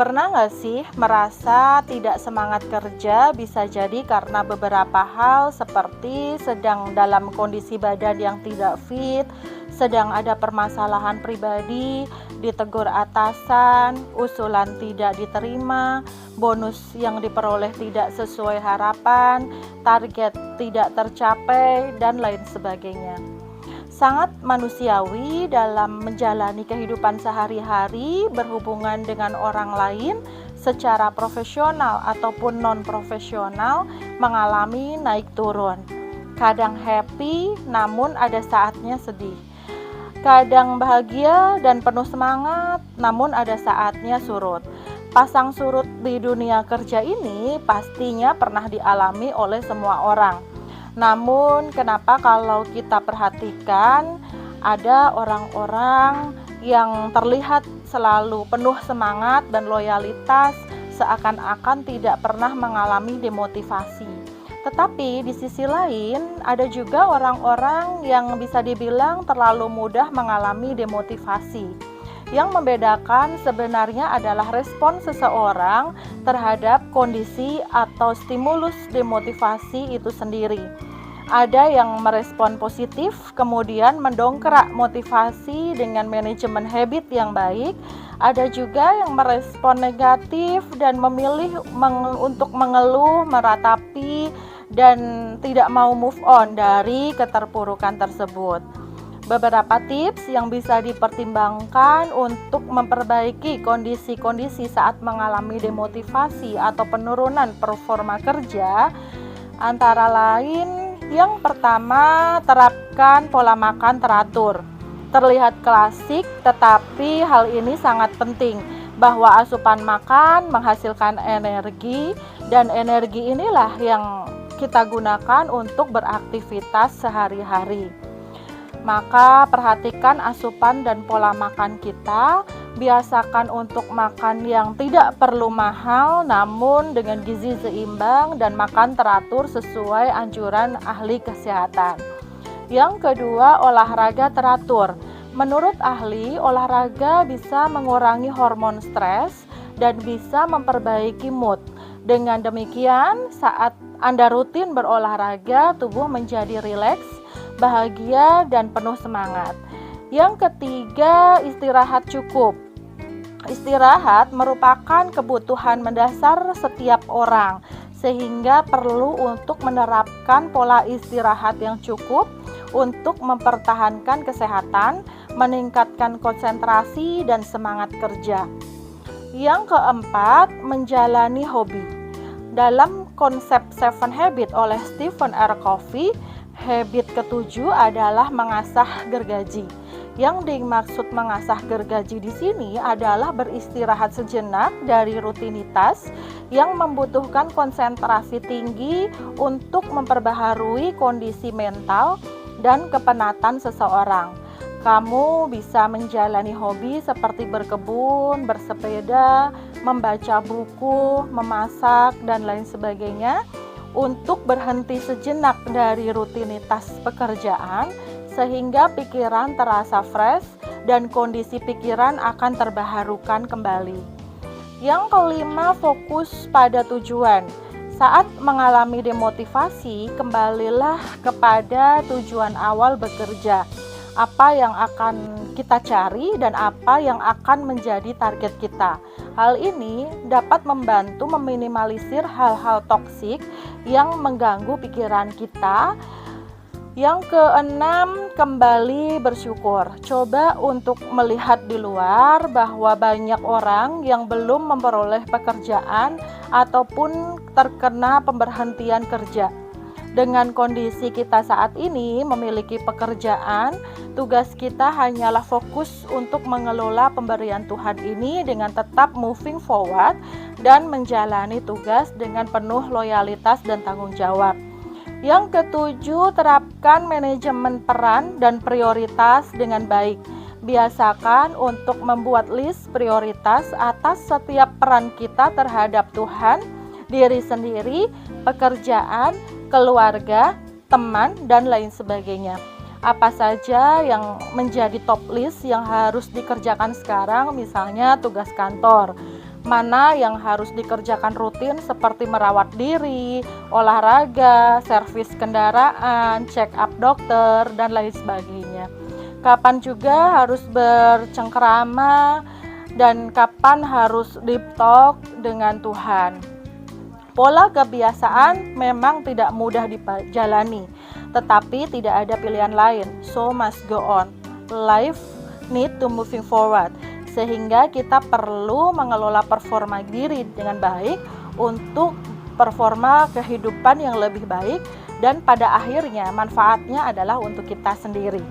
Pernah nggak sih merasa tidak semangat kerja? Bisa jadi karena beberapa hal seperti sedang dalam kondisi badan yang tidak fit, sedang ada permasalahan pribadi, ditegur atasan, usulan tidak diterima, bonus yang diperoleh tidak sesuai harapan, target tidak tercapai, dan lain sebagainya. Sangat manusiawi dalam menjalani kehidupan sehari-hari berhubungan dengan orang lain secara profesional ataupun non-profesional mengalami naik turun. Kadang happy namun ada saatnya sedih. Kadang bahagia dan penuh semangat namun ada saatnya surut. Pasang surut di dunia kerja ini pastinya pernah dialami oleh semua orang. Namun kenapa kalau kita perhatikan ada orang-orang yang terlihat selalu penuh semangat dan loyalitas seakan-akan tidak pernah mengalami demotivasi. Tetapi di sisi lain ada juga orang-orang yang bisa dibilang terlalu mudah mengalami demotivasi. Yang membedakan sebenarnya adalah respon seseorang terhadap kondisi atau stimulus demotivasi itu sendiri. Ada yang merespon positif, kemudian mendongkrak motivasi dengan manajemen habit yang baik. Ada juga yang merespon negatif dan memilih untuk mengeluh, meratapi, dan tidak mau move on dari keterpurukan tersebut. Beberapa tips yang bisa dipertimbangkan untuk memperbaiki kondisi-kondisi saat mengalami demotivasi atau penurunan performa kerja antara lain yang pertama, terapkan pola makan teratur. Terlihat klasik, tetapi hal ini sangat penting bahwa asupan makan menghasilkan energi dan energi inilah yang kita gunakan untuk beraktivitas sehari-hari. Maka perhatikan asupan dan pola makan kita, biasakan untuk makan yang tidak perlu mahal namun dengan gizi seimbang dan makan teratur sesuai anjuran ahli kesehatan. Yang kedua, olahraga teratur. Menurut ahli, olahraga bisa mengurangi hormon stres dan bisa memperbaiki mood. Dengan demikian, saat Anda rutin berolahraga, tubuh menjadi rileks, bahagia, dan penuh semangat. Yang ketiga, istirahat cukup. Istirahat merupakan kebutuhan mendasar setiap orang, sehingga perlu untuk menerapkan pola istirahat yang cukup untuk mempertahankan kesehatan, meningkatkan konsentrasi dan semangat kerja. Yang keempat, menjalani hobi. Dalam konsep 7 Habits oleh Stephen R. Covey, habit ketujuh adalah mengasah gergaji. Yang dimaksud mengasah gergaji di sini adalah beristirahat sejenak dari rutinitas yang membutuhkan konsentrasi tinggi untuk memperbaharui kondisi mental dan kepenatan seseorang. Kamu bisa menjalani hobi seperti berkebun, bersepeda, membaca buku, memasak, dan lain sebagainya untuk berhenti sejenak dari rutinitas pekerjaan sehingga pikiran terasa fresh dan kondisi pikiran akan terbaharukan kembali. Yang kelima, fokus pada tujuan. Saat mengalami demotivasi, kembalilah kepada tujuan awal bekerja. Apa yang akan kita cari dan apa yang akan menjadi target kita. Hal ini dapat membantu meminimalisir hal-hal toksik yang mengganggu pikiran kita. Yang keenam, kembali bersyukur. Coba untuk melihat di luar bahwa banyak orang yang belum memperoleh pekerjaan ataupun terkena pemberhentian kerja. Dengan kondisi kita saat ini memiliki pekerjaan, tugas kita hanyalah fokus untuk mengelola pemberian Tuhan ini dengan tetap moving forward dan menjalani tugas dengan penuh loyalitas dan tanggung jawab. Yang ketujuh, terapkan manajemen peran dan prioritas dengan baik. Biasakan untuk membuat list prioritas atas setiap peran kita terhadap Tuhan, diri sendiri, pekerjaan, keluarga, teman, dan lain sebagainya. Apa saja yang menjadi top list yang harus dikerjakan sekarang, misalnya tugas kantor, mana yang harus dikerjakan rutin seperti merawat diri, olahraga, servis kendaraan, check up dokter, dan lain sebagainya. Kapan juga harus bercengkerama dan kapan harus deep talk dengan Tuhan. Pola kebiasaan memang tidak mudah dijalani, tetapi tidak ada pilihan lain. So must go on. Life need to moving forward. Sehingga kita perlu mengelola performa diri dengan baik untuk performa kehidupan yang lebih baik, dan pada akhirnya manfaatnya adalah untuk kita sendiri.